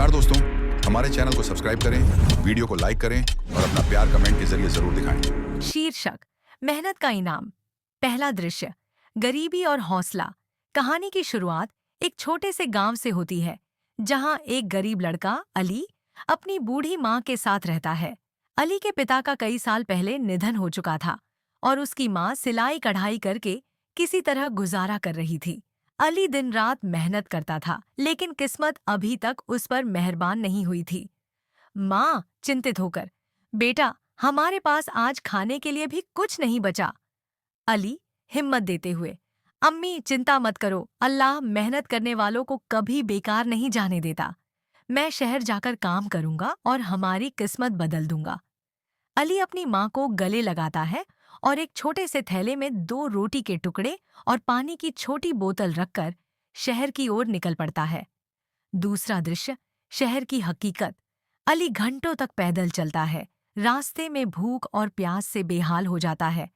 नमस्कार दोस्तों, हमारे चैनल को सब्सक्राइब करें, वीडियो को लाइक करें और अपना प्यार कमेंट के जरिए जरूर दिखाएं। शीर्षक मेहनत का इनाम। पहला दृश्य गरीबी और हौसला। कहानी की शुरुआत एक छोटे से गांव से होती है जहां एक गरीब लड़का अली अपनी बूढ़ी मां के साथ रहता है। अली के पिता का कई साल पहले निधन हो चुका था और उसकी मां सिलाई कढ़ाई करके किसी तरह गुजारा कर रही थी। अली दिन रात मेहनत करता था लेकिन किस्मत अभी तक उस पर मेहरबान नहीं हुई थी। माँ चिंतित होकर, बेटा हमारे पास आज खाने के लिए भी कुछ नहीं बचा। अली हिम्मत देते हुए, अम्मी चिंता मत करो, अल्लाह मेहनत करने वालों को कभी बेकार नहीं जाने देता। मैं शहर जाकर काम करूंगा और हमारी किस्मत बदल दूंगा। अली अपनी माँ को गले लगाता है और एक छोटे से थैले में 2 रोटी के टुकड़े और पानी की छोटी बोतल रखकर शहर की ओर निकल पड़ता है। दूसरा दृश्य शहर की हकीकत। अली घंटों तक पैदल चलता है, रास्ते में भूख और प्यास से बेहाल हो जाता है,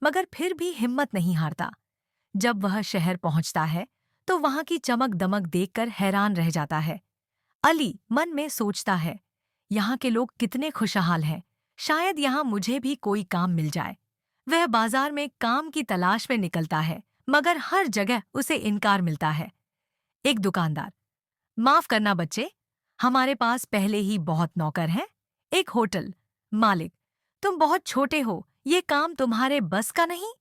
मगर फिर भी हिम्मत नहीं हारता। जब वह शहर पहुंचता है तो वहां की चमक दमक देखकर हैरान रह जाता है। अली मन में सोचता है, यहाँ के लोग कितने खुशहाल हैं, शायद यहाँ मुझे भी कोई काम मिल जाए। वह बाजार में काम की तलाश में निकलता है, मगर हर जगह उसे इनकार मिलता है। एक दुकानदार, माफ करना बच्चे, हमारे पास पहले ही बहुत नौकर हैं। एक होटल मालिक, तुम बहुत छोटे हो, ये काम तुम्हारे बस का नहीं।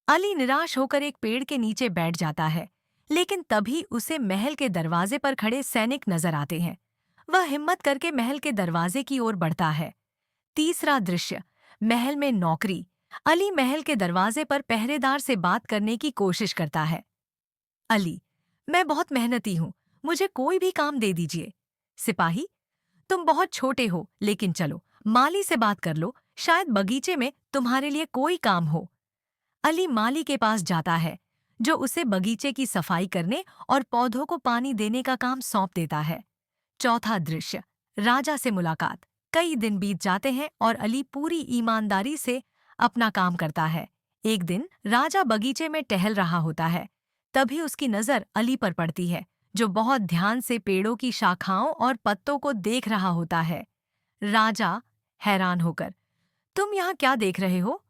अली निराश होकर एक पेड़ के नीचे बैठ जाता है, लेकिन तभी उसे महल के दरवाजे पर खड़े सैनिक नजर आते हैं। वह हिम्मत करके महल के दरवाजे की ओर बढ़ता है। तीसरा दृश्य महल में नौकरी। अली महल के दरवाजे पर पहरेदार से बात करने की कोशिश करता है। अली, मैं बहुत मेहनती हूँ, मुझे कोई भी काम दे दीजिए। सिपाही, तुम बहुत छोटे हो, लेकिन चलो माली से बात कर लो, शायद बगीचे में तुम्हारे लिए कोई काम हो। अली माली के पास जाता है, जो उसे बगीचे की सफाई करने और पौधों को पानी देने का काम सौंप देता है। चौथा दृश्य राजा से मुलाकात। कई दिन बीत जाते हैं और अली पूरी ईमानदारी से अपना काम करता है। एक दिन राजा बगीचे में टहल रहा होता है, तभी उसकी नज़र अली पर पड़ती है, जो बहुत ध्यान से पेड़ों की शाखाओं और पत्तों को देख रहा होता है। राजा हैरान होकर, तुम यहाँ क्या देख रहे हो?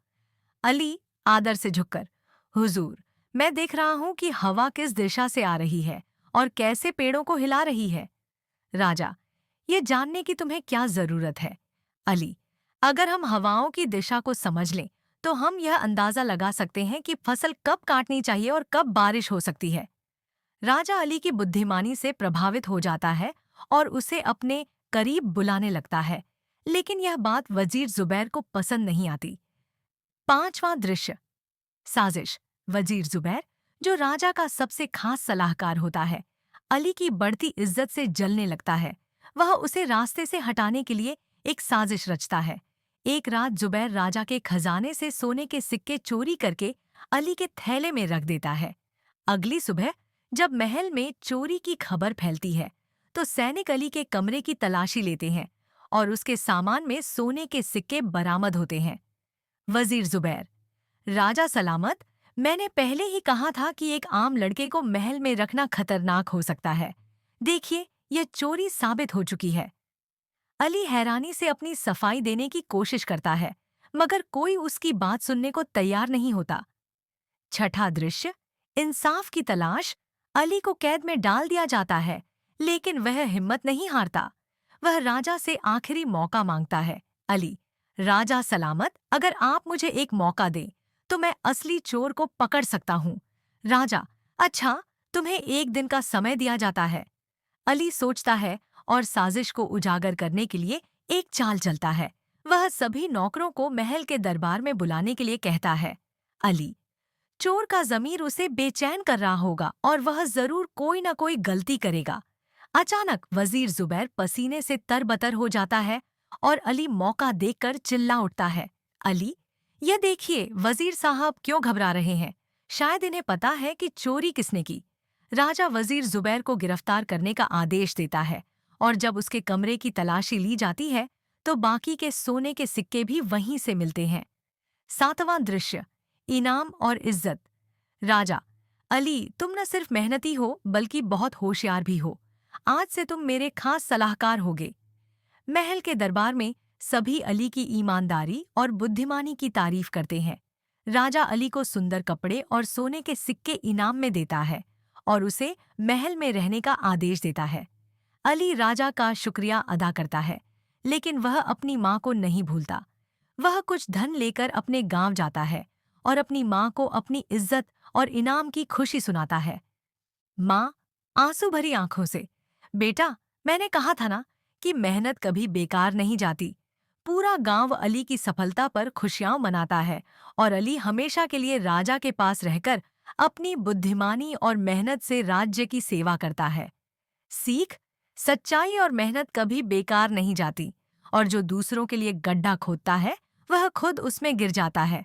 अली आदर से झुककर, हुजूर, मैं देख रहा हूँ कि हवा किस दिशा से आ रही है और कैसे पेड़ों को हिला रही है। राजा, ये जानने की तुम्हें क्या जरूरत है? अली, अगर हम हवाओं की दिशा को समझ लें तो हम यह अंदाजा लगा सकते हैं कि फसल कब काटनी चाहिए और कब बारिश हो सकती है। राजा अली की बुद्धिमानी से प्रभावित हो जाता है और उसे अपने करीब बुलाने लगता है, लेकिन यह बात वजीर जुबैर को पसंद नहीं आती। पांचवां दृश्य साजिश। वजीर जुबैर, जो राजा का सबसे खास सलाहकार होता है, अली की बढ़ती इज्जत से जलने लगता है। वह उसे रास्ते से हटाने के लिए एक साजिश रचता है। एक रात जुबैर राजा के खजाने से सोने के सिक्के चोरी करके अली के थैले में रख देता है। अगली सुबह जब महल में चोरी की खबर फैलती है तो सैनिक अली के कमरे की तलाशी लेते हैं और उसके सामान में सोने के सिक्के बरामद होते हैं। वजीर जुबैर, राजा सलामत, मैंने पहले ही कहा था कि एक आम लड़के को महल में रखना खतरनाक हो सकता है। देखिए, यह चोरी साबित हो चुकी है। अली हैरानी से अपनी सफाई देने की कोशिश करता है, मगर कोई उसकी बात सुनने को तैयार नहीं होता। छठा दृश्य इंसाफ की तलाश। अली को कैद में डाल दिया जाता है, लेकिन वह हिम्मत नहीं हारता। वह राजा से आखिरी मौका मांगता है। अली, राजा सलामत, अगर आप मुझे एक मौका दें तो मैं असली चोर को पकड़ सकता हूँ। राजा, अच्छा, तुम्हें 1 दिन का समय दिया जाता है। अली सोचता है और साजिश को उजागर करने के लिए एक चाल चलता है। वह सभी नौकरों को महल के दरबार में बुलाने के लिए कहता है। अली, चोर का ज़मीर उसे बेचैन कर रहा होगा और वह जरूर कोई न कोई गलती करेगा। अचानक वजीर जुबैर पसीने से तरबतर हो जाता है और अली मौका देखकर चिल्ला उठता है। अली, यह देखिए, वजीर साहब क्यों घबरा रहे हैं? शायद इन्हें पता है कि चोरी किसने की। राजा वजीर जुबैर को गिरफ्तार करने का आदेश देता है और जब उसके कमरे की तलाशी ली जाती है तो बाकी के सोने के सिक्के भी वहीं से मिलते हैं। सातवां दृश्य इनाम और इज्जत। राजा, अली, तुम न सिर्फ मेहनती हो बल्कि बहुत होशियार भी हो। आज से तुम मेरे खास सलाहकार होगे। महल के दरबार में सभी अली की ईमानदारी और बुद्धिमानी की तारीफ करते हैं। राजा अली को सुंदर कपड़े और सोने के सिक्के इनाम में देता है और उसे महल में रहने का आदेश देता है। अली राजा का शुक्रिया अदा करता है, लेकिन वह अपनी माँ को नहीं भूलता। वह कुछ धन लेकर अपने गांव जाता है और अपनी माँ को अपनी इज्जत और इनाम की खुशी सुनाता है। माँ, आंसू भरी आंखों से, बेटा, मैंने कहा था ना कि मेहनत कभी बेकार नहीं जाती। पूरा गांव अली की सफलता पर खुशियां मनाता है और अली हमेशा के लिए राजा के पास रहकर अपनी बुद्धिमानी और मेहनत से राज्य की सेवा करता है। सीख, सच्चाई और मेहनत कभी बेकार नहीं जाती और जो दूसरों के लिए गड्ढा खोदता है वह खुद उसमें गिर जाता है।